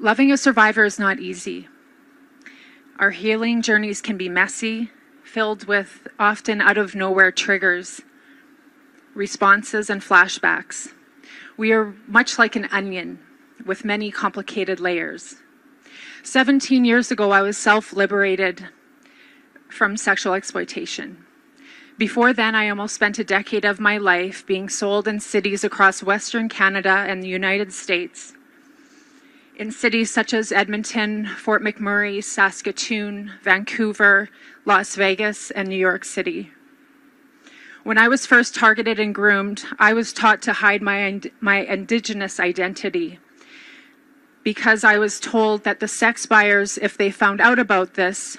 Loving a survivor is not easy. Our healing journeys can be messy, filled with often out-of-nowhere triggers, responses, and flashbacks. We are much like an onion with many complicated layers. 17 years ago, I was self-liberated from sexual exploitation. Before then, I almost spent a decade of my life being sold in cities across Western Canada and the United States. In cities such as Edmonton, Fort McMurray, Saskatoon, Vancouver, Las Vegas, and New York City. When I was first targeted and groomed, I was taught to hide my Indigenous identity because I was told that the sex buyers, if they found out about this,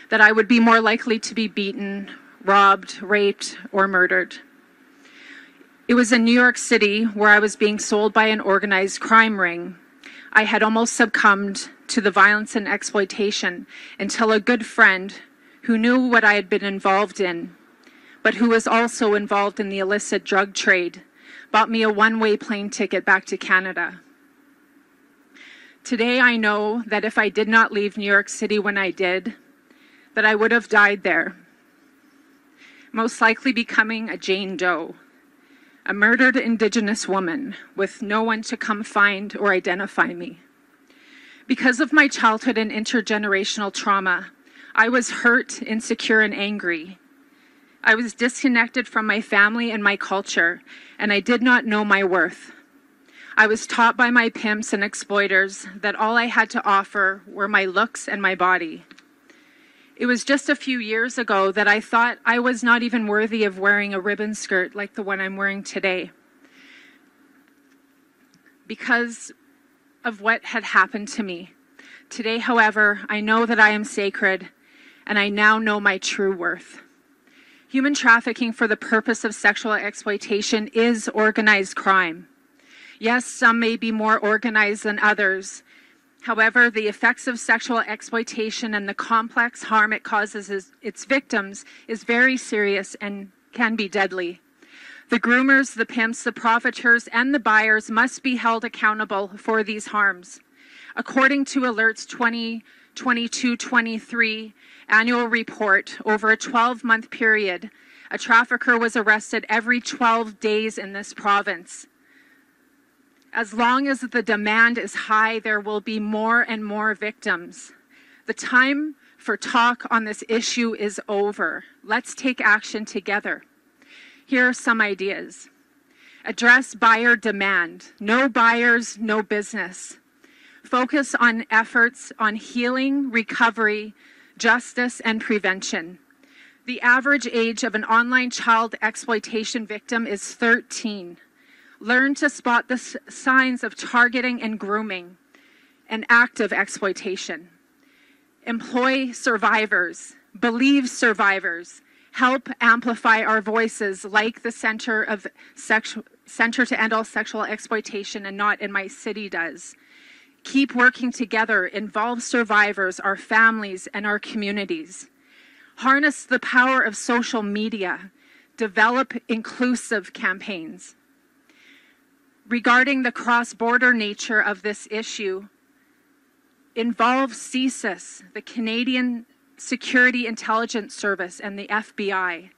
that I would be more likely to be beaten, robbed, raped, or murdered. It was in New York City where I was being sold by an organized crime ring. I had almost succumbed to the violence and exploitation until a good friend who knew what I had been involved in, but who was also involved in the illicit drug trade, bought me a one-way plane ticket back to Canada. Today I know that if I did not leave New York City when I did, that I would have died there, most likely becoming a Jane Doe, a murdered Indigenous woman with no one to come find or identify me. Because of my childhood and intergenerational trauma, I was hurt, insecure, and angry. I was disconnected from my family and my culture, and I did not know my worth. I was taught by my pimps and exploiters that all I had to offer were my looks and my body. It was just a few years ago that I thought I was not even worthy of wearing a ribbon skirt like the one I'm wearing today, because of what had happened to me. Today, however, I know that I am sacred, and I now know my true worth. Human trafficking for the purpose of sexual exploitation is organized crime. Yes, some may be more organized than others. However, the effects of sexual exploitation and the complex harm it causes its victims is very serious and can be deadly. The groomers, the pimps, the profiteers, and the buyers must be held accountable for these harms. According to Alert's 2022-23 annual report, over a 12-month period, a trafficker was arrested every 12 days in this province. As long as the demand is high, there will be more and more victims. The time for talk on this issue is over. Let's take action together. Here are some ideas. Address buyer demand. No buyers, no business. Focus on efforts on healing, recovery, justice, and prevention. The average age of an online child exploitation victim is 13. Learn to spot the signs of targeting and grooming and active exploitation. Employ survivors, believe survivors, help amplify our voices like the Center to End All Sexual Exploitation and Not in My City does. Keep working together, involve survivors, our families, and our communities. Harness the power of social media, develop inclusive campaigns. Regarding the cross-border nature of this issue, involve CSIS, the Canadian Security Intelligence Service, and the FBI.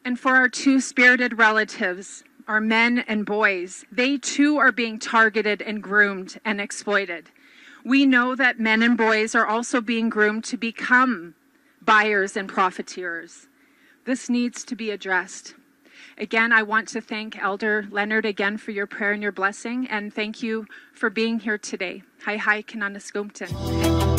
And for our two-spirited relatives, our men and boys, they too are being targeted and groomed and exploited. We know that men and boys are also being groomed to become buyers and profiteers. This needs to be addressed. Again, I want to thank Elder Leonard again for your prayer and your blessing, and thank you for being here today. Hi, kananaskoomten.